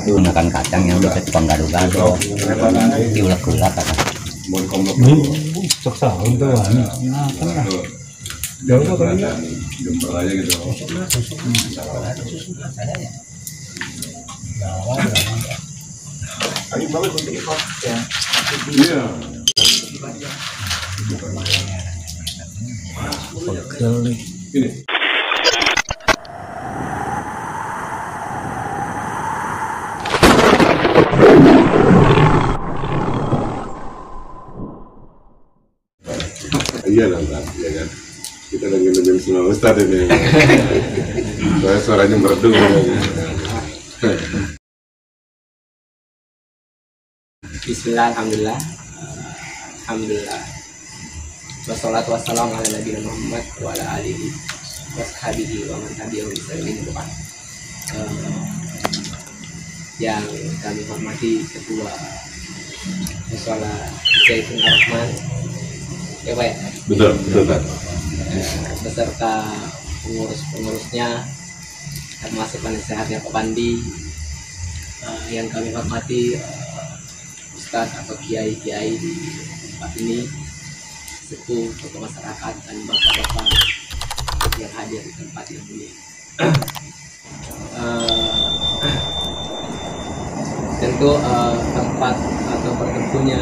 Gunakan kacang yang udah tukang gado-gado, diulek-ulek kata. Ini cok sahur tuh ini. Nah, kan. Jauh kok kali ya. Jempol aja gitu. Iya. Ini. Iya lah, ya kan. Kita lagi nungguin semua Ustadz ini. Soalnya suaranya merdu. Bismillah, alhamdulillah. Alhamdulillah. Wassalatu wassalamu ala nabiyina Muhammad wa ala alihi washabihi wa man tabi'ahum bi ihsan ila yaumil yang kami hormati Ketua Mushola Zaitun Ar-Rahman. Ya Pak ya? Betul, betul Pak. Beserta pengurus-pengurusnya, termasuk penasehatnya Pak Pandi, yang kami hormati Ustadz atau kiai-kiai di tempat ini, sepuh tokoh masyarakat dan bapak-bapak yang hadir di tempat ini. Tentu tempat atau bertentunya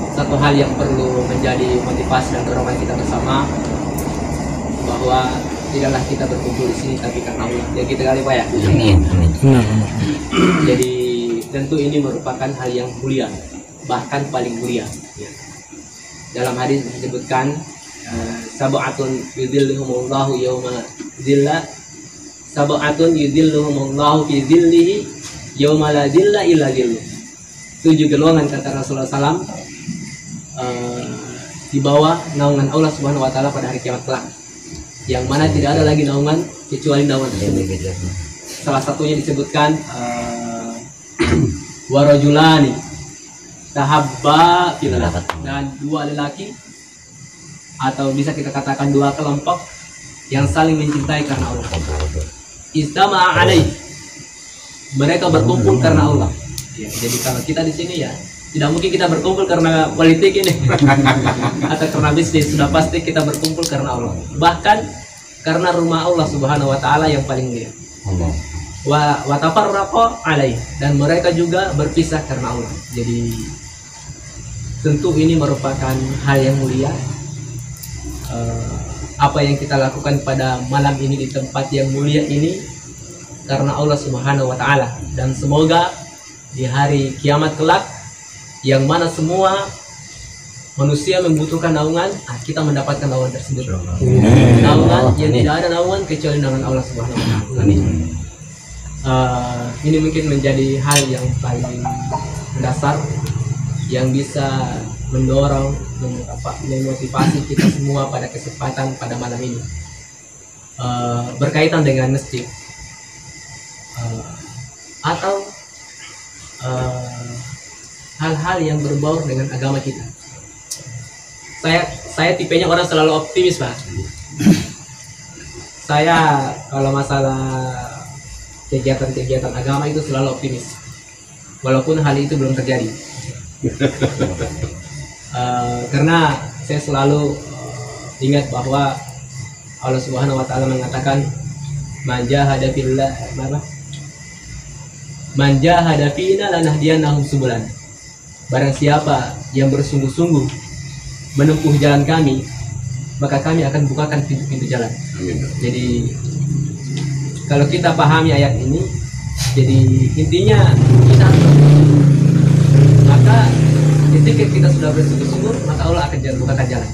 satu hal yang perlu menjadi motivasi dan dorongan kita bersama, bahwa tidaklah kita berkumpul di sini tapi karena Allah. Ya gitu kali Pak ya. Amin. Jadi tentu ini merupakan hal yang mulia, bahkan paling mulia. Ya. Dalam hadis disebutkan sab'atun yudhilluhumullahu yauma dzilla, sab'atun yudhilluhumullahu fi dzillihi yauma la dzilla illa dzilluh. 7 golongan kata Rasulullah SAW di bawah naungan Allah Subhanahu wa taala pada hari kiamat kelak, yang mana tidak ada lagi naungan kecuali naungan tersebut. Salah satunya disebutkan warajulani tahabba fillah, dan 2 lelaki atau bisa kita katakan 2 kelompok yang saling mencintai karena Allah. Istama'a alaih, mereka berkumpul karena Allah. Ya, jadi kalau kita di sini ya tidak mungkin kita berkumpul karena politik ini atau karena bisnis, sudah pasti kita berkumpul karena Allah. Bahkan karena rumah Allah Subhanahu wa taala yang paling mulia. Wa tafarraqa alaih, dan mereka juga berpisah karena Allah. Jadi tentu ini merupakan hal yang mulia. Apa yang kita lakukan pada malam ini di tempat yang mulia ini karena Allah Subhanahu wa taala, dan semoga di hari kiamat kelak yang mana semua manusia membutuhkan naungan, kita mendapatkan naungan tersebut. Naungan yang tidak ada naungan kecuali naungan Allah Subhanahu wa taala. Ini mungkin menjadi hal yang paling mendasar yang bisa mendorong, memotivasi kita semua pada kesempatan pada malam ini, berkaitan dengan masjid atau hal-hal yang berbau dengan agama kita. Saya tipenya orang selalu optimis Pak. Saya kalau masalah kegiatan-kegiatan agama itu selalu optimis, walaupun hal itu belum terjadi. Karena saya selalu ingat bahwa Allah Subhanahu wa taala mengatakan man jahada fina lanahdiyannahum subulan. Barang siapa yang bersungguh-sungguh menempuh jalan kami, maka kami akan bukakan pintu-pintu jalan. Amin. Jadi kalau kita pahami ayat ini, jadi intinya kita maka ketika kita sudah bersungguh-sungguh, maka Allah akan bukakan jalan.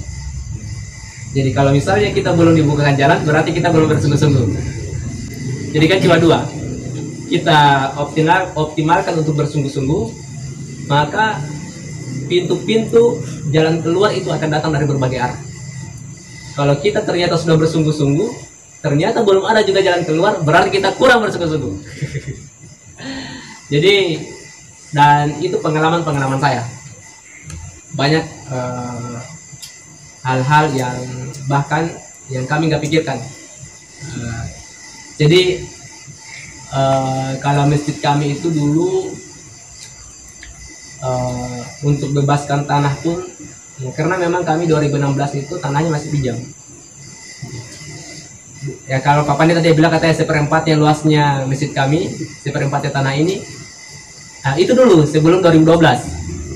Jadi kalau misalnya kita belum dibukakan jalan, berarti kita belum bersungguh-sungguh. Jadi kan cuma 2, kita optimalkan untuk bersungguh-sungguh, maka pintu-pintu jalan keluar itu akan datang dari berbagai arah. Kalau kita ternyata sudah bersungguh-sungguh, ternyata belum ada juga jalan keluar, berarti kita kurang bersungguh-sungguh. Jadi, dan itu pengalaman saya. Banyak hal-hal yang bahkan yang kami nggak pikirkan. Jadi Kalau masjid kami itu dulu untuk bebaskan tanah pun ya, karena memang kami 2016 itu tanahnya masih pinjam. Ya kalau Pak Pandi tadi bilang katanya seperempatnya luasnya masjid kami, seperempatnya tanah ini. Nah, itu dulu sebelum 2012.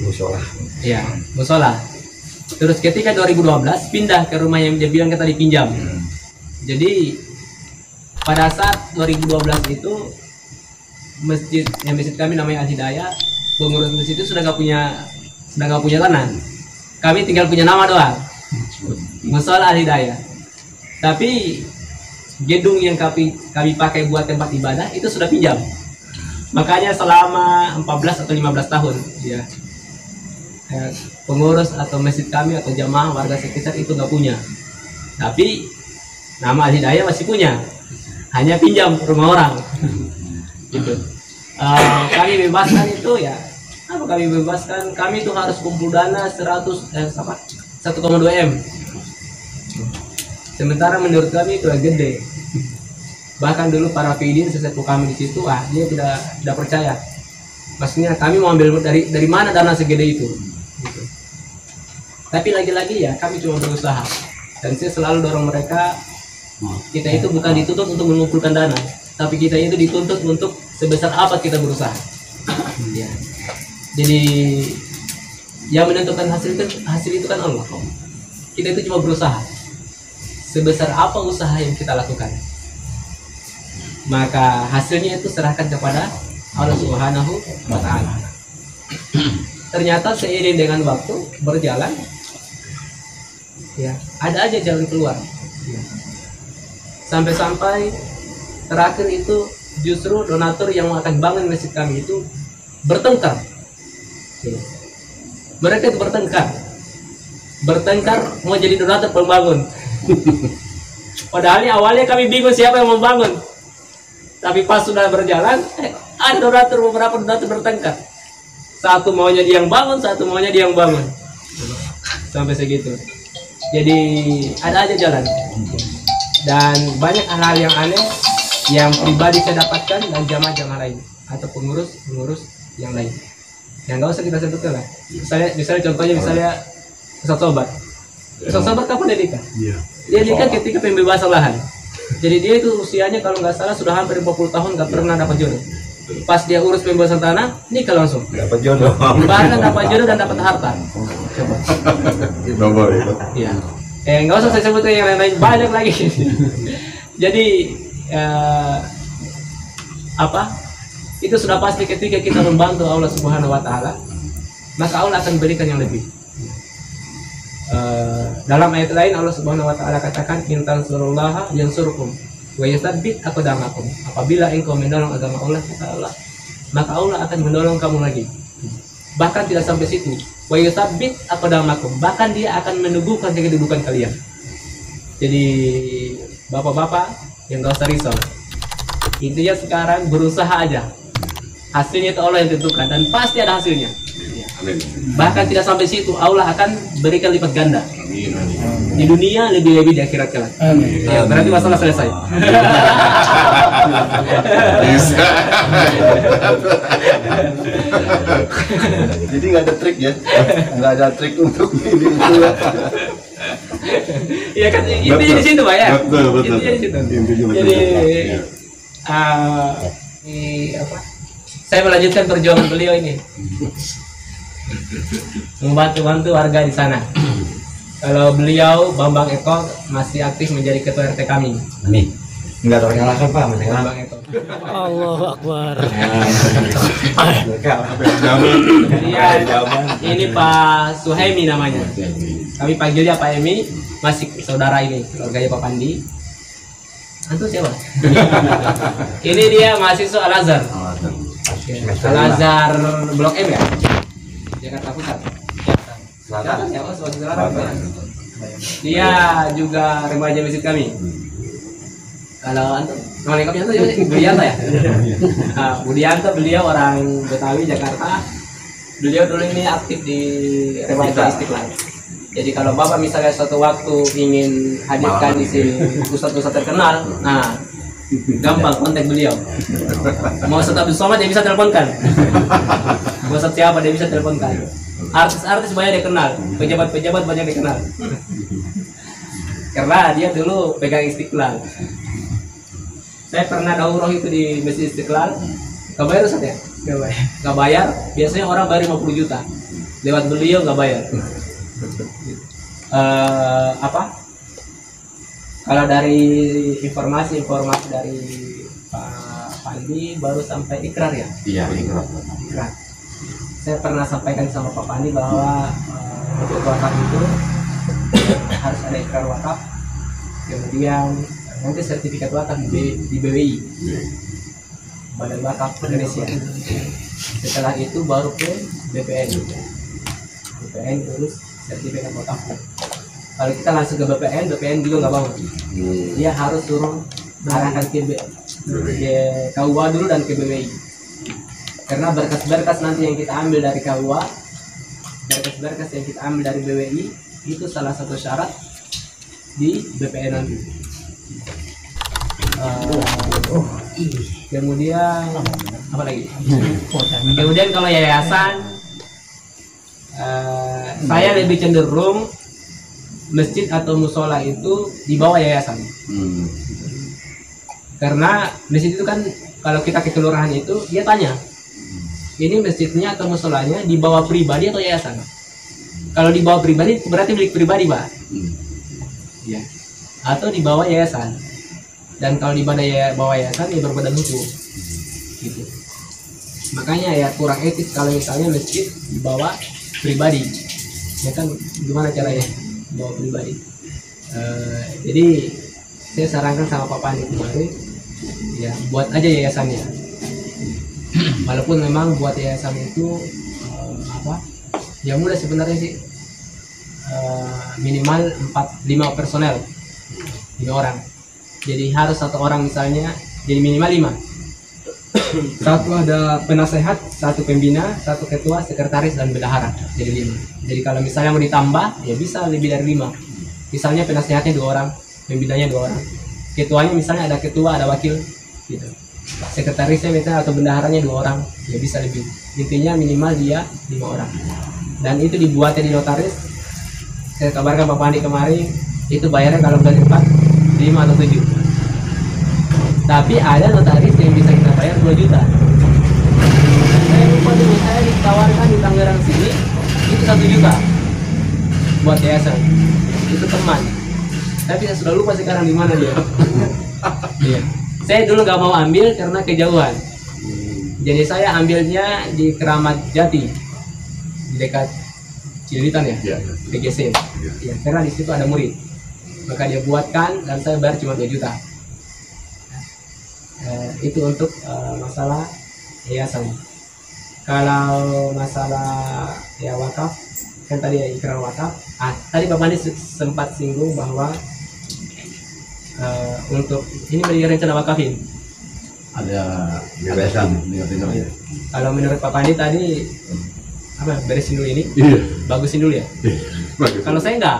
Musola. Ya, musola. Terus ketika 2012 pindah ke rumah yang dia bilang kita dipinjam. Jadi pada saat 2012 itu masjid kami namanya Al Hidayah, pengurus masjid itu sudah nggak punya tanah. Kami tinggal punya nama doang, Musola Al Hidayah. Tapi gedung yang kami pakai buat tempat ibadah itu sudah pinjam. Makanya selama 14 atau 15 tahun ya, pengurus atau masjid kami atau jamaah warga sekitar itu nggak punya. Tapi nama Al Hidayah masih punya, hanya pinjam rumah orang. Gitu. Kami bebaskan itu ya, apa kami bebaskan? Kami itu harus kumpul dana 1,2 M. Sementara menurut kami itu gede. Bahkan dulu para pidin sesepuh kami di situ, dia tidak percaya. Maksudnya kami mau ambil dari mana dana segede itu. Gitu. Tapi lagi-lagi ya kami cuma berusaha. Dan saya selalu dorong mereka, kita itu bukan dituntut untuk mengumpulkan dana, tapi kita itu dituntut untuk sebesar apa kita berusaha. Ya. Jadi yang menentukan hasil itu kan Allah. Kita itu cuma berusaha. Sebesar apa usaha yang kita lakukan, maka hasilnya itu serahkan kepada Allah Subhanahu wa Ta'ala. Ternyata seiring dengan waktu berjalan, ya ada aja jalan keluar. Ya. Sampai-sampai terakhir itu justru donatur yang akan bangun masjid kami itu bertengkar. Ya. Mereka itu bertengkar mau jadi donatur pembangun. Padahal awalnya kami bingung siapa yang membangun. Tapi pas sudah berjalan, ada beberapa donatur bertengkar. Satu maunya dia yang bangun, satu maunya dia yang bangun. Sampai segitu. Jadi ada aja jalan. Dan banyak hal-hal yang aneh yang pribadi saya dapatkan dan jamaah-jamaah lain atau pengurus yang lain. Yang nggak usah kita sebutkan lah. Misalnya contohnya Ustaz Sobat. Ustaz Sobat kapan dia nikah? Iya. Dia nikah ketika pembebasan lahan. Jadi dia itu usianya kalau nggak salah sudah hampir 40 tahun nggak pernah dapat jodoh. Pas dia urus pembebasan tanah, nikah langsung. Dapat jodoh. Bahkan dapat jodoh dan dapat harta. Coba. Nomor itu. Iya. Nggak usah saya sebutkan yang lain-lain, banyak lagi. Jadi itu sudah pasti ketika kita membantu Allah Subhanahu Wa Taala, maka Allah akan berikan yang lebih. Dalam ayat lain Allah Subhanahu Wa Taala katakan, intan surullah yansurkum wa yatsabbit aqdamakum. Apabila engkau menolong agama Allah, kata Allah, maka Allah akan menolong kamu lagi. Bahkan tidak sampai situ, wa yatsabbit aqdamakum, bahkan dia akan meneguhkan kedudukan kalian. Jadi bapak-bapak yang gak usah risau, intinya sekarang berusaha aja, hasilnya itu Allah yang tentukan dan pasti ada hasilnya. Amin. Bahkan tidak sampai situ, Allah akan berikan lipat ganda. Amin. Di dunia lebih-lebih di akhirat kelak. Ya, berarti masalah selesai. Bisa. Jadi nggak ada trik ya? Nggak ada trik untuk ini itu ya. Iya kan, intinya di situ Pak ya. Betul. Intinya di situ. Intinya betul. Jadi Iya. saya melanjutkan perjuangan beliau ini, membantu warga di sana. Kalau beliau Bambang Eko masih aktif menjadi ketua RT kami. Amin. Nggak terkalahkan Pak, Bambang Eko. Allahu Akbar. Ini Pak Suhaimi namanya. Kami panggilnya Pak Emi, masih saudara ini, keluarganya Pak Pandi. Antum siapa? Ini dia mahasiswa Al Azhar. Al Azhar Blok M ya? Jakarta Pusat. Selatan. Dia juga remaja masjid kami. Kalau antum, nama lengkapnya itu Budianto ya? Budianto, beliau orang Betawi Jakarta. Beliau dulu ini aktif di remaja Istiqlal. Jadi kalau Bapak misalnya suatu waktu ingin hadirkan di sini ustadz-ustadz terkenal, nah gampang kontak beliau. Mau Ustadz Abdul Somad dia bisa teleponkan, mau Ustadz siapa dia bisa teleponkan. Artis-artis banyak dia kenal, pejabat-pejabat banyak dia kenal. Karena dia dulu pegang Istiqlal. Saya pernah daurah itu di Masjid Istiqlal. Gak bayar Ustaz ya? Gak bayar. Biasanya orang bayar 50 juta. Lewat beliau gak bayar. Kalau dari informasi dari Pak Pandi baru sampai ikrar ya? Iya, Ikrar. Saya pernah sampaikan sama Pak Pandi bahwa untuk wakaf itu harus ada ikrar wakaf, kemudian nanti sertifikat wakaf di BWI, Badan Wakaf Indonesia. Setelah itu baru ke BPN terus sertifikat wakaf. Kalau kita langsung ke BPN juga nggak mau. Dia harus suruh arahkan ke KUA dulu dan ke BWI. Karena berkas-berkas nanti yang kita ambil dari KUA, berkas-berkas yang kita ambil dari BWI itu salah satu syarat di BPN nanti. Kemudian apa lagi? Kemudian kalau yayasan, saya lebih cenderung masjid atau musola itu di bawah yayasan. Karena masjid itu kan kalau kita ke kelurahan itu dia tanya, ini masjidnya atau musolanya di bawah pribadi atau yayasan? Kalau di bawah pribadi berarti milik pribadi, Pak. Ya. Atau di bawah yayasan. Dan kalau di bawah yayasan ya berbadan hukum. Gitu. Makanya ya kurang etis kalau misalnya masjid di bawah pribadi. Ya kan gimana caranya? Di bawah pribadi. Jadi saya sarankan sama Pak Pandi kemarin, ya buat aja yayasannya. Walaupun memang buat yayasan itu ya mudah sebenarnya sih, minimal 4-5 personel, 5 orang. Jadi harus 1 orang misalnya, jadi minimal 5. 1 ada penasehat, 1 pembina, 1 ketua, sekretaris dan bendahara, jadi 5. Jadi kalau misalnya mau ditambah ya bisa lebih dari 5. Misalnya penasehatnya 2 orang, pembinanya 2 orang, ketuanya misalnya ada ketua, ada wakil gitu. Sekretarisnya misalnya atau bendaharanya 2 orang, ya bisa lebih. Intinya minimal dia 5 orang. Dan itu dibuatnya di notaris. Saya kabarkan Pak Pandi kemarin, itu bayarnya kalau udah 4, 5 atau 7. Tapi ada notaris yang bisa kita bayar 2 juta. Saya lupa dulu, saya ditawarkan di Tangerang sini, itu 1 juta buat yayasan. Itu teman. Tapi saya sudah lupa sekarang di mana dia. Iya. Saya dulu nggak mau ambil karena kejauhan. Jadi saya ambilnya di Keramat Jati, di dekat Cililitan ya, PGC. Ya, karena di situ ada murid. Maka dia buatkan dan saya bayar cuma 2 juta. Itu untuk masalah yayasan. Kalau masalah ya wakaf, kan tadi ya ikrar wakaf. Tadi Pak Pandi sempat singgung bahwa untuk ini menjadi rencana wakafin. Ada yayasan. Kalau menurut Pak Pandi tadi beresin dulu ini, bagusin dulu ya. Kalau saya enggak.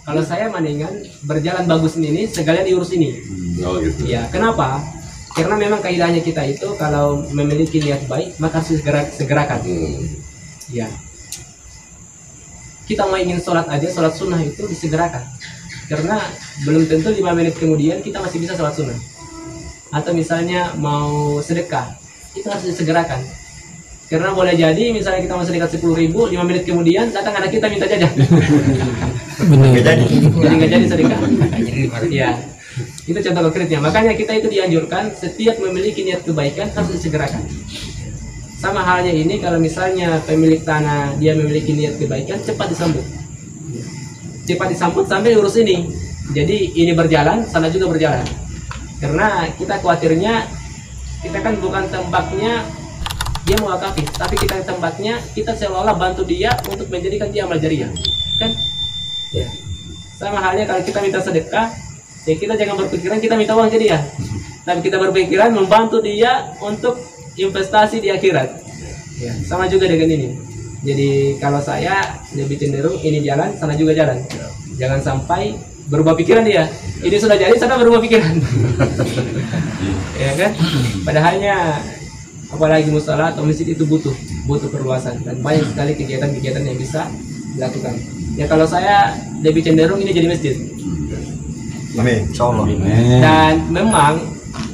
Kalau saya mendingan berjalan bagusin ini, sekalian diurus ini. Gitu. Ya, kenapa? Karena memang kaidahnya kita itu kalau memiliki niat baik maka harus segerakan. Ya. Kita mau ingin sholat aja, sholat sunnah itu disegerakan. Karena belum tentu 5 menit kemudian kita masih bisa sholat sunnah. Atau misalnya mau sedekah, itu harus disegerakan. Karena boleh jadi misalnya kita mau sedekah 10.000, 5 menit kemudian datang anak kita minta jajan. Jadi nggak jadi sedekah. Ya, itu contoh konkretnya. Makanya kita itu dianjurkan setiap memiliki niat kebaikan harus disegerakan. Sama halnya ini kalau misalnya pemilik tanah dia memiliki niat kebaikan, cepat disambut. Cepat disambut sampai urus ini. Jadi ini berjalan, sana juga berjalan. Karena kita khawatirnya kita kan bukan tempatnya dia mau wakafi, tapi kita tempatnya kita seolah-olah bantu dia untuk menjadikan dia amal jariah, kan? Ya. Sama halnya kalau kita minta sedekah, ya kita jangan berpikiran kita minta uang ke dia, tapi kita berpikiran membantu dia untuk investasi di akhirat. Ya, sama juga dengan ini. Jadi kalau saya lebih cenderung ini jalan, sana juga jalan. Jangan sampai berubah pikiran dia. Ini sudah jadi, sana berubah pikiran. Ya kan? Padahalnya apalagi musola atau masjid itu butuh perluasan dan banyak sekali kegiatan-kegiatan yang bisa dilakukan. Ya kalau saya lebih cenderung ini jadi masjid. Amin, insyaallah. Dan memang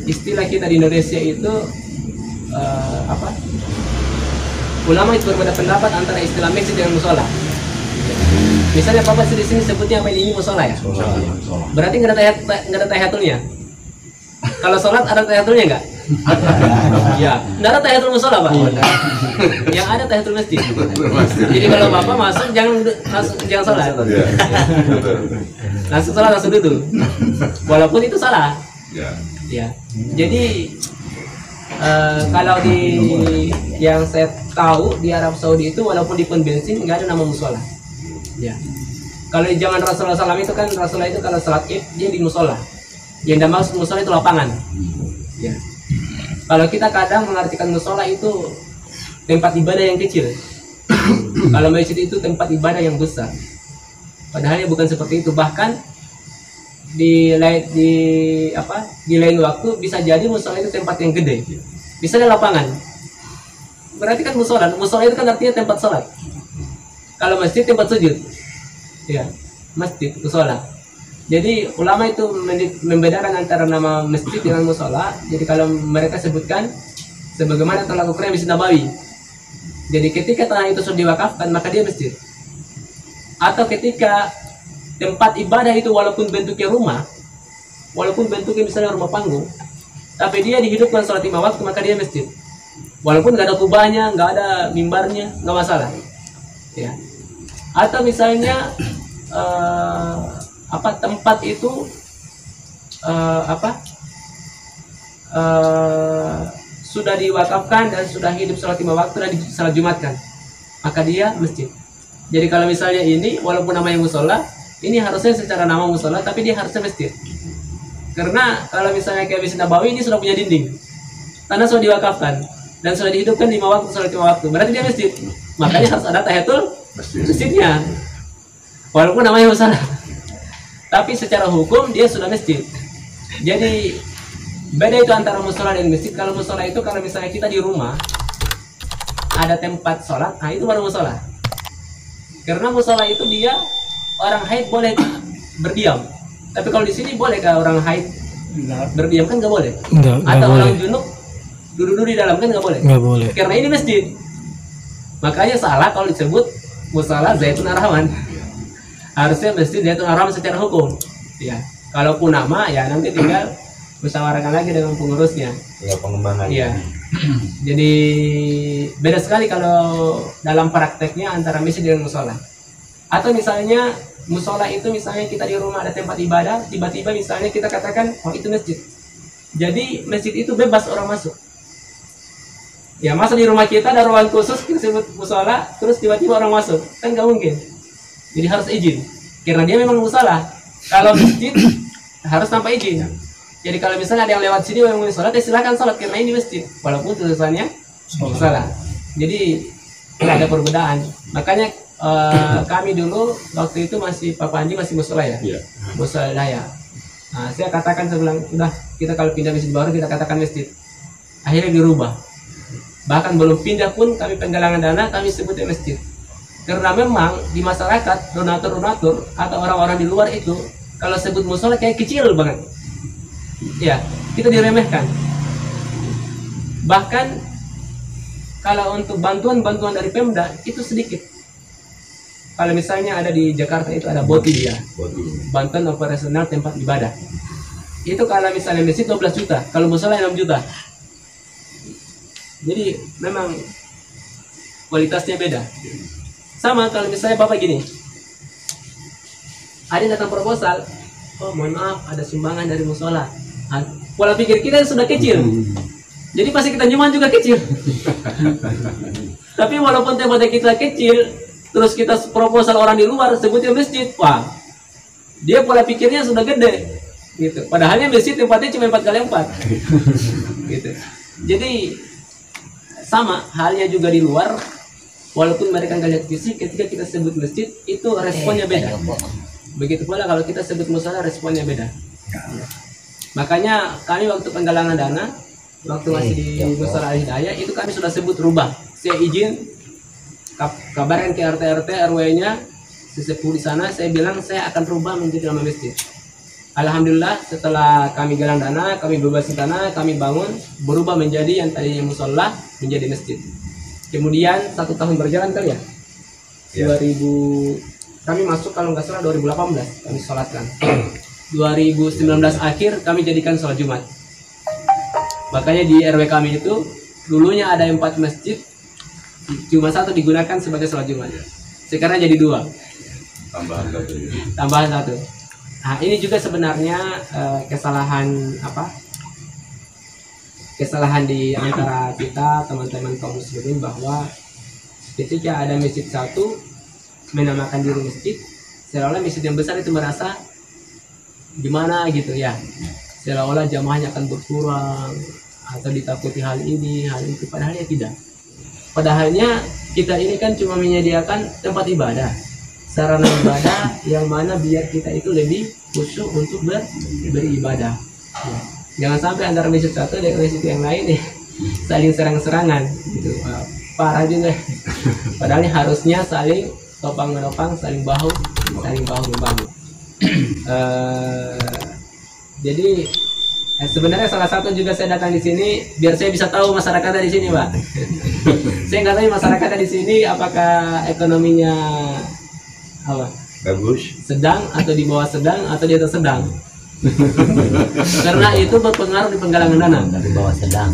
istilah kita di Indonesia itu ulama itu berbeda pendapat antara istilah masjid dengan musola. Misalnya Bapak di sini sebutnya apa ini musola ya? Berarti nggak ada tahiyatulnya. Kalau sholat ada tahiyatulnya nggak? Ya, nggak ada tahiyatul musola Pak. Yang ada tahiyatul masjid. Jadi kalau Bapak masuk jangan sholat. Langsung sholat langsung duduk. Walaupun itu salah. Ya. Jadi kalau di yang saya tahu di Arab Saudi itu walaupun di pom bensin nggak ada nama musola. Ya. Kalau di zaman Rasulullah SAW itu kan Rasulullah itu kalau sholat Id dia di musola. Yang dimaksud musola itu lapangan. Ya. Kalau kita kadang mengartikan musola itu tempat ibadah yang kecil. Kalau masjid itu tempat ibadah yang besar. Padahalnya bukan seperti itu. Bahkan di lain waktu bisa jadi musola itu tempat yang gede. Misalnya lapangan. Berarti kan musola itu kan artinya tempat sholat. Kalau masjid tempat sujud. Ya, masjid, musola. Jadi ulama itu membedakan antara nama masjid dengan musola. Jadi kalau mereka sebutkan sebagaimana telah dilakukan Masjid Nabawi. Jadi ketika tanah itu sudah diwakafkan maka dia masjid. Atau ketika tempat ibadah itu walaupun bentuknya rumah, walaupun bentuknya misalnya rumah panggung, tapi dia dihidupkan sholat 5 waktu maka dia masjid. Walaupun nggak ada kubahnya, nggak ada mimbarnya, nggak masalah. Ya. Atau misalnya tempat itu sudah diwakafkan dan sudah hidup sholat 5 waktu dan salat Jumatkan, maka dia masjid. Jadi kalau misalnya ini walaupun namanya musola, ini harusnya secara nama musola tapi dia harusnya masjid. Karena kalau misalnya kayak Masjid Nabawi ini sudah punya dinding, tanah sudah diwakafkan dan sudah dihidupkan 5 waktu sholat 5 waktu, berarti dia masjid. Makanya harus ada tahiyatul masjidnya. Walaupun namanya musola, tapi secara hukum dia sudah masjid. Jadi beda itu antara musola dan masjid. Kalau musola itu kalau misalnya kita di rumah ada tempat sholat, nah itu baru musola. Karena musola itu dia orang haid boleh berdiam. Tapi kalau di sini boleh kah orang haid berdiam? Kan nggak boleh. Atau orang junub duduk-duduk di dalam kan nggak boleh. Nggak boleh. Karena ini masjid. Makanya salah kalau disebut musola Zaitun Ar-Rahman. Harusnya masjid Zaitun Ar-Rahman secara hukum. Ya. Kalaupun nama ya nanti tinggal musyawarahkan lagi dengan pengurusnya. Ya pengembangan. Iya. Jadi beda sekali kalau dalam prakteknya antara masjid dengan musola. Atau misalnya musola itu misalnya kita di rumah ada tempat ibadah, tiba-tiba misalnya kita katakan oh itu masjid. Jadi masjid itu bebas orang masuk. Ya masa di rumah kita ada ruangan khusus kita sebut musola, terus tiba-tiba orang masuk, kan nggak mungkin. Jadi harus izin, karena dia memang musola. Kalau masjid harus tanpa izin. Jadi kalau misalnya ada yang lewat sini yang mau sholat, ya silakan sholat karena ini masjid, walaupun tulisannya musola. Jadi ada perbedaan. Makanya kami dulu waktu itu masih Pak Panji masih musola ya, musola daya. Nah, saya katakan sebelum udah kita kalau pindah masjid baru kita katakan masjid. Akhirnya dirubah. Bahkan belum pindah pun kami penggalangan dana kami sebutnya masjid. Karena memang di masyarakat donatur-donatur atau orang-orang di luar itu kalau sebut musola kayak kecil banget. Ya, kita diremehkan. Bahkan kalau untuk bantuan dari Pemda itu sedikit. Kalau misalnya ada di Jakarta itu ada BOTI ya, bantuan operasional tempat ibadah. Itu kalau misalnya masjid 12 juta, kalau musola 6 juta. Jadi memang kualitasnya beda. Sama kalau misalnya Bapak gini, ada yang datang proposal, oh mohon maaf ada sumbangan dari musola. Pola pikir kita sudah kecil, jadi pasti kita nyumbang juga kecil. Tapi walaupun tempatnya kita kecil, terus kita proposal orang di luar sebutnya masjid, wah dia pola pikirnya sudah gede, gitu. Padahalnya masjid tempatnya cuma 4x4, gitu. Jadi sama halnya juga di luar, walaupun mereka nggak lihat fisik, ketika kita sebut masjid itu responnya beda. Begitu pula kalau kita sebut musola, responnya beda. Makanya kami waktu penggalangan dana, waktu masih di Musola Al-Hidayah, itu kami sudah sebut rubah. Saya izin kabarkan ke RT RW-nya, sesepuh di sana, saya bilang saya akan rubah menjadi nama masjid. Alhamdulillah setelah kami galang dana, kami bebasin tanah, kami bangun, berubah menjadi yang tadinya musola menjadi masjid. Kemudian 1 tahun berjalan kali ya, 2000 kami masuk kalau nggak salah 2018 kami sholatkan. 2019 akhir kami jadikan sholat Jumat. Makanya di RW kami itu dulunya ada 4 masjid, cuma 1 digunakan sebagai sholat Jumat. Sekarang jadi 2. Tambahan 1. Nah, ini juga sebenarnya kesalahan di antara kita teman-teman kaum muslimin, bahwa ketika ada masjid satu menamakan diri masjid, seolah-olah masjid yang besar itu merasa gimana gitu ya, seolah-olah jamaahnya akan berkurang atau ditakuti hal ini hal itu, padahal ya tidak. Padahalnya kita ini kan cuma menyediakan tempat ibadah, sarana ibadah yang mana biar kita itu lebih khusyuk untuk beribadah. Ya. Jangan sampai antara masjid satu dengan masjid yang lain saling serang-serangan gitu. Parah juga. Padahal harusnya saling topang menopang, saling bahu membahu. Jadi sebenarnya salah satu juga saya datang di sini biar saya bisa tahu masyarakatnya di sini, Pak. Saya nggak tahu masyarakatnya di sini apakah ekonominya bagus, sedang atau di bawah sedang atau di atas sedang. Karena itu berpengaruh di penggalangan dana. Di bawah sedang.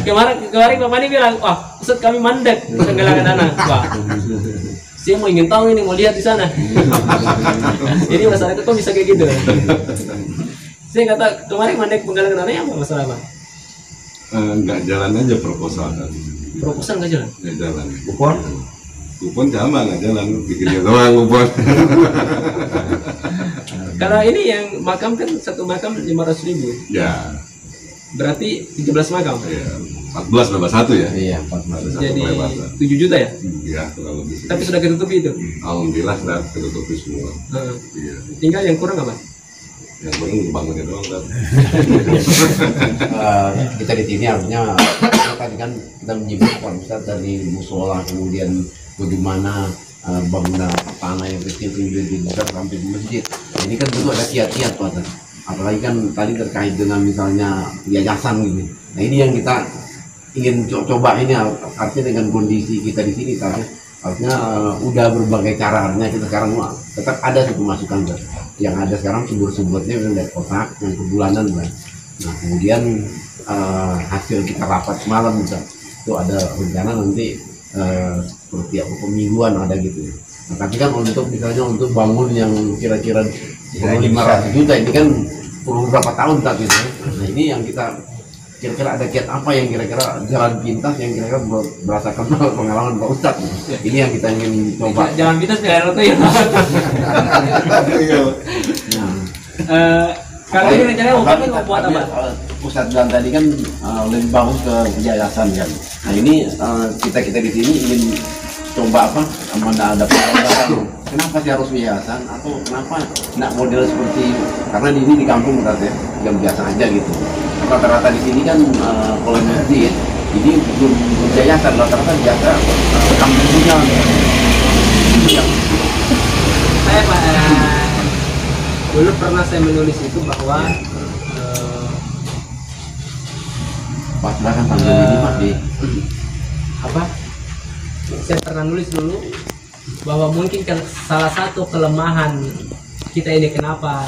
Kemarin Bapak ini bilang, wah, Ustaz kami mandek penggalangan dana. Wah, saya mau ingin tahu ini, mau lihat di sana. Jadi masyarakat kok bisa kayak gitu. Saya kata kemarin mandek penggalangan dana apa masalah, Pak? Nggak jalan aja proposal kan. Proposal nggak jalan? Nggak jalan. Kupon sama nggak jalan, bikinnya doang kupon. Kalau ini yang makam kan satu makam 500.000. Ya. Berarti 13 makam. Ya. 14 tambah 1 ya. Iya, 14. Jadi 7 juta ya. Iya, kurang lebih. Tapi sudah ketutupi itu. Alhamdulillah sudah ketutupi semua. Iya. Tinggal yang kurang apa? Yang kurang bangunnya doang kan. Kita di sini artinya tadi kan kita menyebut konsep dari musola, kemudian bagaimana bangunan tanah yang kecil tinggi besar sampai di masjid. Ini kan tentu ada kiat-kiat, Pak. Apalagi kan tadi terkait dengan misalnya yayasan gitu. Nah, ini yang kita ingin coba ini, artinya dengan kondisi kita di sini tadi artinya udah berbagai cara, artinya kita sekarang tetap ada satu masukan, Pak. Yang ada sekarang sumber-sumbernya dari kotak yang kebulanan, Pak. Nah, kemudian hasil kita rapat semalam, Pak, itu ada rencana nanti seperti apa pemingguan ada gitu. Nah, tapi kan untuk misalnya untuk bangun yang kira-kira 500 juta ini kan perlu berapa tahun tak gitu. Nah, ini yang kita kira-kira ada kiat apa yang kira-kira jalan pintas yang kira-kira berdasarkan pengalaman Pak Ustadz gitu. Ini yang kita ingin coba. Jalan pintas biar itu ya. Kalau ini rencananya mau buat apa? Ustadz bilang tadi kan lebih bagus ke yayasan kan. Nah, ini kita di sini ingin coba apa? Mana ada pengalaman. Kenapa sih harus yayasan atau kenapa nak model seperti, karena di sini di kampung berarti yang biasa aja gitu. Rata-rata di sini kan kalau masjid ini belum yayasan, rata-rata biasa kampung punya. Saya Pak, dulu pernah saya menulis itu bahwa Pak silakan tanggung ini Pak di saya pernah nulis dulu bahwa mungkin salah satu kelemahan kita ini kenapa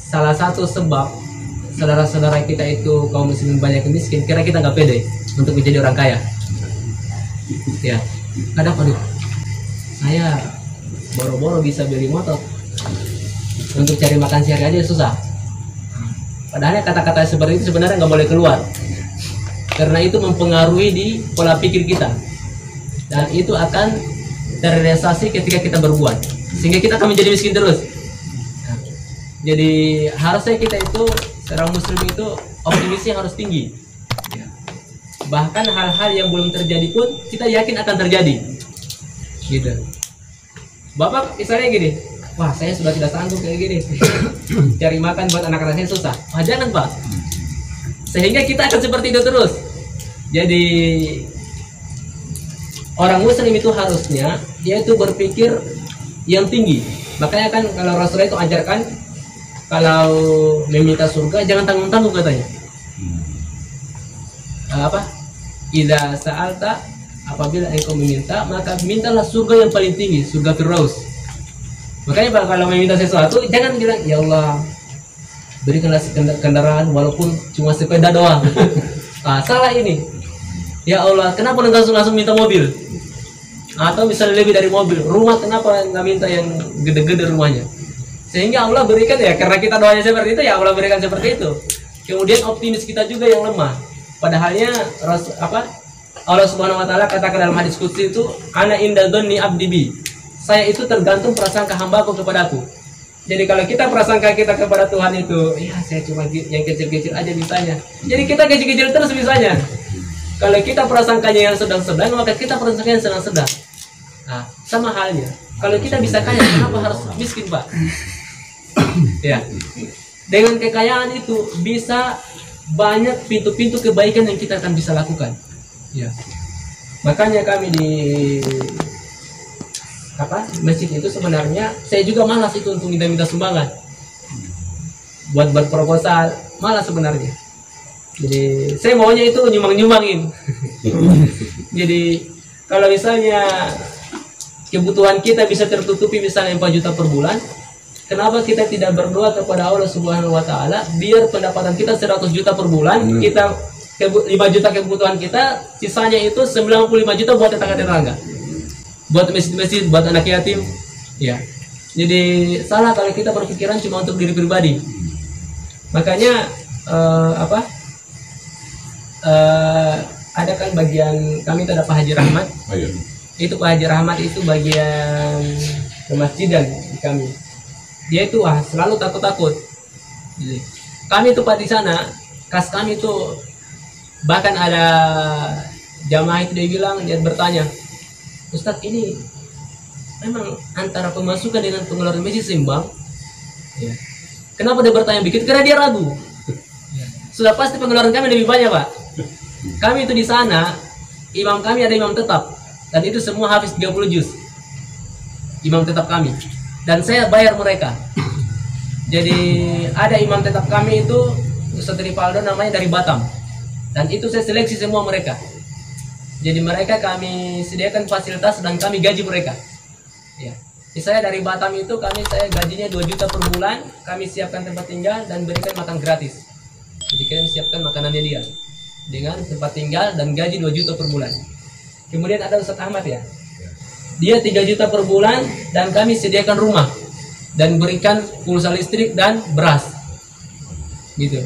salah satu sebab saudara-saudara kita itu kaum muslimin banyak yang miskin karena kita nggak pede untuk menjadi orang kaya. Ya, kadang saya boro-boro bisa beli motor untuk cari makan sehari aja susah. Padahal kata-kata seperti itu sebenarnya nggak boleh keluar, karena itu mempengaruhi di pola pikir kita dan itu akan terrealisasi ketika kita berbuat, sehingga kita akan menjadi miskin terus. Jadi harusnya kita itu seorang muslim itu optimisnya harus tinggi. Bahkan hal-hal yang belum terjadi pun kita yakin akan terjadi. gitu. Bapak misalnya gini, wah saya sudah tidak sanggup kayak gini, cari makan buat anak-anak saya susah. Wah jangan Pak, sehingga kita akan seperti itu terus. Jadi orang Muslim itu harusnya dia itu berpikir yang tinggi. Makanya kan kalau Rasulullah itu ajarkan kalau meminta surga jangan tanggung-tanggung katanya. Apa? Idza sa'alta, apabila engkau meminta maka mintalah surga yang paling tinggi, surga Firdaus. Makanya Pak, kalau meminta sesuatu jangan bilang ya Allah berikanlah kendaraan walaupun cuma sepeda doang. Salah ini. Ya Allah, kenapa langsung minta mobil? Atau misalnya lebih dari mobil, rumah kenapa nggak minta yang gede-gede rumahnya? Sehingga Allah berikan ya, karena kita doanya seperti itu ya Allah berikan seperti itu. Kemudian optimis kita juga yang lemah. Padahalnya Allah Subhanahu wa taala katakan dalam hadis qudsi itu, ana inda dzanni abdi bi. Saya itu tergantung prasangka hambaku kepadaku. Jadi kalau kita prasangka kita kepada Tuhan itu, ya saya cuma yang kecil-kecil aja bisanya. Jadi kita kecil-kecil terus bisanya. Kalau kita prasangkanya yang sedang-sedang, maka kita prasangkanya yang sedang-sedang. Nah, sama halnya. Kalau kita bisa kaya, kenapa harus miskin, Pak? Ya. Dengan kekayaan itu bisa banyak pintu-pintu kebaikan yang kita akan bisa lakukan. Ya. Makanya kami di masjid itu sebenarnya saya juga malas itu untuk minta sumbangan. Buat proposal, malas sebenarnya. Jadi saya maunya itu nyumbangin. Jadi kalau misalnya kebutuhan kita bisa tertutupi misalnya 4 juta per bulan, kenapa kita tidak berdoa kepada Allah Subhanahu wa taala biar pendapatan kita 100 juta per bulan, kita 5 juta kebutuhan kita, sisanya itu 95 juta buat tetangga-tetangga. Buat masjid-masjid, buat anak yatim. Ya. Jadi salah kalau kita berpikiran cuma untuk diri pribadi. Makanya ada kan bagian kami itu ada Pak Haji Rahmat. Itu Pak Haji Rahmat itu bagian kemasjidan di kami. Dia itu selalu takut-takut. Jadi, kami itu Pak di sana, kas kami itu bahkan ada jamaah itu dia bertanya, Ustadz ini memang antara pemasukan dengan pengeluaran masjid seimbang? Ya. Kenapa dia bertanya begitu? Karena dia ragu. Ya. Sudah pasti pengeluaran kami lebih banyak Pak. Kami itu di sana, imam kami ada imam tetap. Dan itu semua hafiz 30 juz. Imam tetap kami. Dan saya bayar mereka. Jadi ada imam tetap kami itu Ustadz Ripaldo namanya dari Batam. Dan itu saya seleksi semua mereka. Jadi mereka kami sediakan fasilitas dan kami gaji mereka. Ya. Saya dari Batam itu saya gajinya 2 juta per bulan. Kami siapkan tempat tinggal dan berikan makan gratis. Jadi kami siapkan makanannya dia. Dengan tempat tinggal dan gaji 2 juta per bulan. Kemudian ada Ustadz Ahmad ya. Dia 3 juta per bulan dan kami sediakan rumah dan berikan pulsa listrik dan beras. Gitu.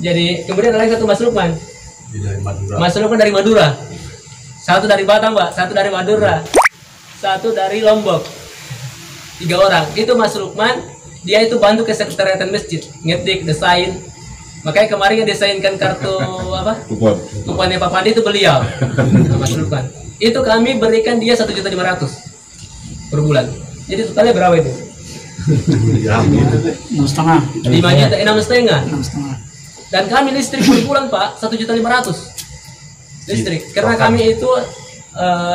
Jadi kemudian ada lagi satu Mas Lukman. Mas Lukman dari Madura. Satu dari Batam, Pak. Satu dari Madura. Satu dari Lombok. 3 orang. Itu Mas Lukman, dia itu bantu ke sekretariatan masjid, ngetik, desain. Makanya kemarin desainkan kartu kuponnya Pak Pandi itu beliau. Mas Lukman. Itu kami berikan dia 1.500.000 per bulan. Jadi totalnya berapa itu? 6,5. 5 juta, 6,5. Dan kami listrik per bulan Pak 1.500.000 listrik. Karena kami itu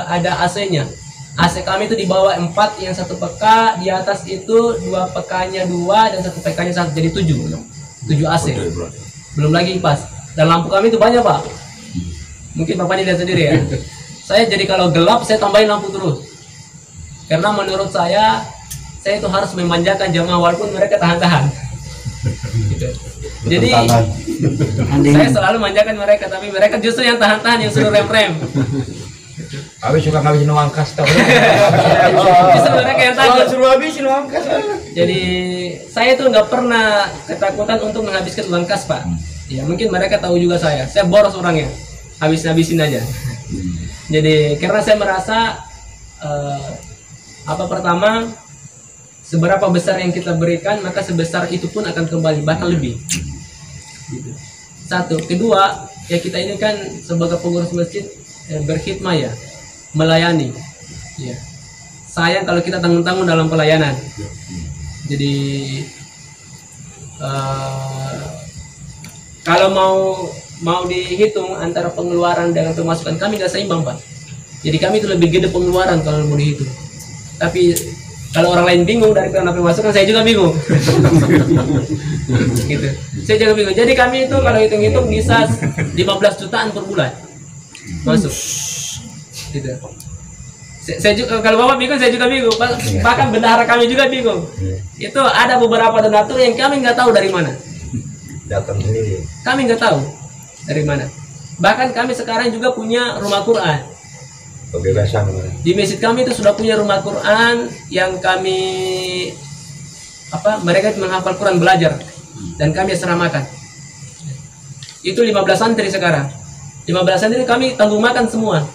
ada AC-nya. AC kami itu di bawah 4, yang 1 PK, di atas itu 2 PK-nya 2 dan 1 PK-nya 1, jadi 7 AC. Belum lagi kipas. Dan lampu kami itu banyak Pak. Mungkin Bapak lihat sendiri ya. Saya jadi kalau gelap saya tambahin lampu terus. Karena menurut saya itu harus memanjakan jamaah walaupun mereka tahan-tahan. Gitu. Jadi saya selalu manjakan mereka, tapi mereka justru yang tahan-tahan, yang suruh rem-rem. Abi suka ngabisin uang kas tau. Justru mereka yang takut. Suruh habisin uang kas. Jadi saya itu nggak pernah ketakutan untuk menghabiskan uang kas Pak. Ya mungkin mereka tahu juga saya boros orangnya, habisin aja. Jadi karena saya merasa pertama, seberapa besar yang kita berikan maka sebesar itu pun akan kembali, bahkan lebih. Satu, kedua ya kita ini kan sebagai pengurus masjid berkhidmah ya, melayani. Ya. sayang kalau kita tanggung-tanggung dalam pelayanan. Jadi kalau mau dihitung antara pengeluaran dengan pemasukan kami nggak seimbang, Pak. Jadi kami itu lebih gede pengeluaran kalau mau dihitung. Tapi kalau orang lain bingung dari karena pemasukan, saya juga bingung. Gitu. Saya juga bingung. Jadi kami itu kalau hitung-hitung bisa 15 jutaan per bulan masuk. Gitu. Saya juga, kalau Bapak bingung, saya juga bingung. Bahkan bendahara kami juga bingung. Itu ada beberapa donatur yang kami nggak tahu dari mana. Datang sendiri. Kami nggak tahu dari mana. Bahkan kami sekarang juga punya rumah Quran. Kebebasan. Di masjid kami itu sudah punya rumah Quran yang kami mereka menghafal Quran belajar dan kami asramakan. Itu 15 santri sekarang. 15 santri kami tanggung makan semua.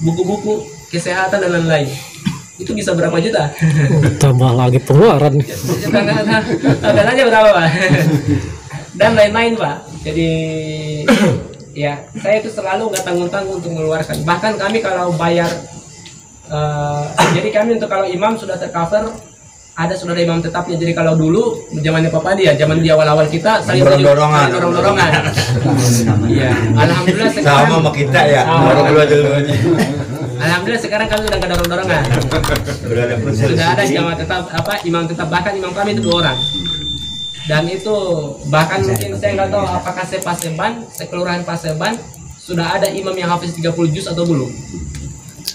Buku-buku, kesehatan dan lain-lain. Itu bisa berapa juta? Tambah lagi pengeluaran. Ada aja berapa, Pak? Dan lain-lain, Pak. Jadi ya, saya itu selalu nggak tanggung-tanggung untuk mengeluarkan. Bahkan kami kalau bayar, jadi kami untuk kalau imam sudah tercover, sudah ada imam tetapnya. Jadi kalau dulu zamannya Papa dia, zaman di awal-awal kita saling dorong-dorongan. Iya, alhamdulillah sekarang Sama kita ya. Dulu-dulunya. Alhamdulillah sekarang kami udah nggak dorong-dorongan. Sudah ada jamaah tetap imam tetap, bahkan imam kami itu 2 orang. Dan itu bahkan mungkin saya nggak tahu apakah Paseban, sekelurahan Paseban sudah ada imam yang hafiz 30 juz atau belum.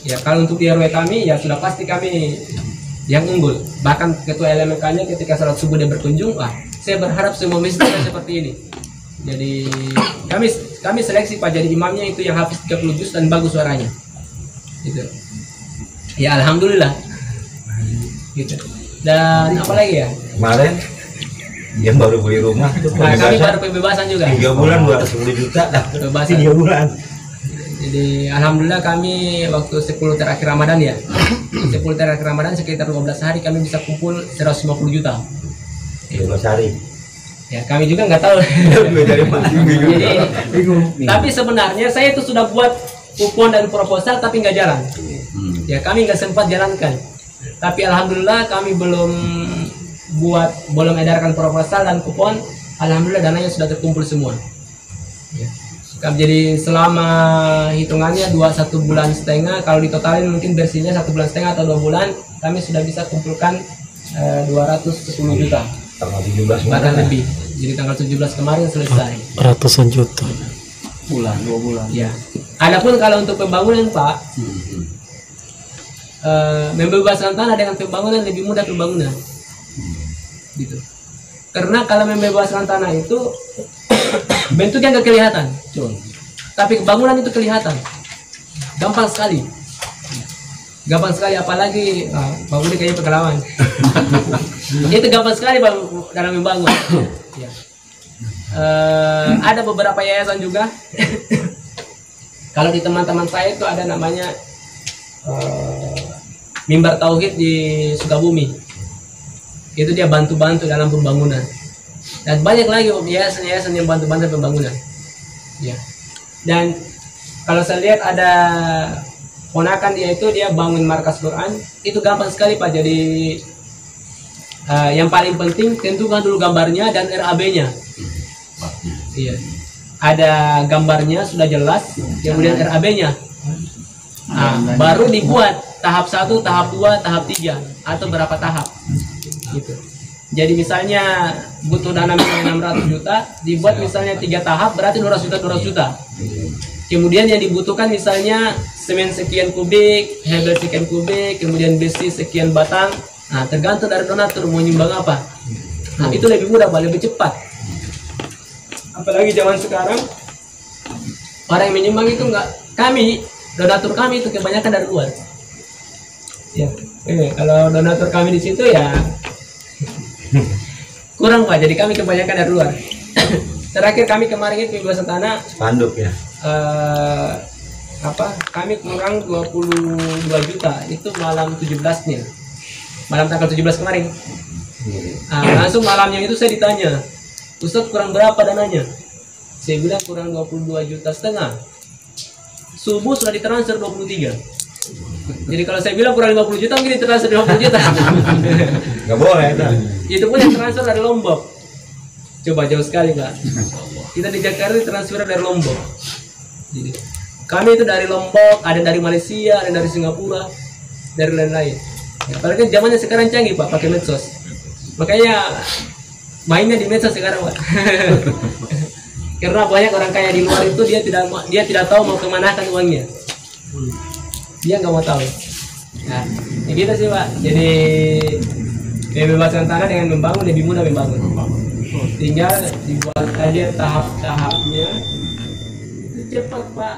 Ya kalau untuk di RW kami ya sudah pasti kami yang unggul. Bahkan ketua LMK-nya ketika salat subuh dia berkunjung, saya berharap semua masjid seperti ini. Jadi kami seleksi, Pak, jadi imamnya itu yang hafiz 30 juz dan bagus suaranya. Gitu. Ya alhamdulillah. Gitu. Dan apa lagi ya? Kemarin dia baru beli rumah tuh, kami baru pembebasan juga. 3 bulan 210 juta dah. Pembebasan 3 bulan. Jadi alhamdulillah kami waktu 10 terakhir Ramadan ya. 10 terakhir Ramadan sekitar 12 hari kami bisa kumpul 150 juta. 12 hari. Ya kami juga nggak tahu. Jadi, tapi sebenarnya saya itu sudah buat kupon dan proposal tapi nggak jalan. Ya kami nggak sempat jalankan. Tapi alhamdulillah kami belum edarkan proposal dan kupon. Alhamdulillah dananya sudah terkumpul semua. Ya. Jadi selama hitungannya 1 bulan setengah, kalau ditotalin mungkin bersihnya 1 bulan setengah atau 2 bulan, kami sudah bisa kumpulkan 210 juta. Tanggal 17 bahkan lebih. Jadi tanggal 17 kemarin selesai. Ratusan juta. 2 bulan. Ya. Adapun kalau untuk pembangunan, Pak, membebaskan tanah dengan pembangunan lebih mudah pembangunan. Gitu. Karena kalau membebaskan tanah itu bentuknya nggak kelihatan, tapi bangunan itu kelihatan, gampang sekali, apalagi Bang Budi kayaknya pengalaman. Itu gampang sekali Bang dalam membangun. Ya. Ada beberapa yayasan juga. Kalau di teman-teman saya itu ada namanya Mimbar Tauhid di Sukabumi. Itu dia bantu-bantu dalam pembangunan. Dan banyak lagi yayasan-yayasan yang bantu-bantu pembangunan. Ya. Dan kalau saya lihat ada ponakan dia itu dia bangun markas Quran, itu gampang sekali Pak. Jadi yang paling penting tentukan dulu gambarnya dan RAB-nya. Iya. Ada gambarnya sudah jelas, kemudian RAB-nya. Baru dibuat tahap 1, tahap 2, tahap 3 atau berapa tahap. Gitu. Jadi misalnya butuh dana misalnya 600 juta, dibuat misalnya 3 tahap berarti 200 juta. Kemudian yang dibutuhkan misalnya semen sekian kubik, hebel sekian kubik, kemudian besi sekian batang. Nah, tergantung dari donatur mau nyumbang apa. Nah, itu lebih mudah, lebih cepat. Apalagi zaman sekarang orang yang menyumbang itu donatur kami itu kebanyakan dari luar. Ya, kalau donatur kami di situ ya kurang Pak, jadi kami kebanyakan dari luar. Terakhir kami kemarin itu pembebasan tanah spanduk ya. Kami kurang 22 juta itu malam 17-nya. Malam tanggal 17 kemarin. Langsung malamnya itu saya ditanya, Ustadz kurang berapa dananya? Saya bilang kurang 22,5 juta. Subuh sudah ditransfer 23. Jadi kalau saya bilang kurang 50 juta mungkin transfer 50 juta. Nggak boleh. Nah. Itu pun yang transfer dari Lombok. Coba jauh sekali Pak. Kita di Jakarta transfer dari Lombok. Jadi kami itu dari Lombok, ada dari Malaysia, ada dari Singapura, dari lain-lain. Ya, apalagi zamannya sekarang canggih Pak, pakai medsos. Makanya mainnya di medsos sekarang Pak. Karena banyak orang kaya di luar itu dia tidak tahu mau kemana kan uangnya. Dia nggak mau tahu. Nah, ya gitu sih Pak. Jadi membebaskan tanah dengan membangun lebih mudah membangun. Tinggal dibuat aja tahap-tahapnya. Itu cepat Pak.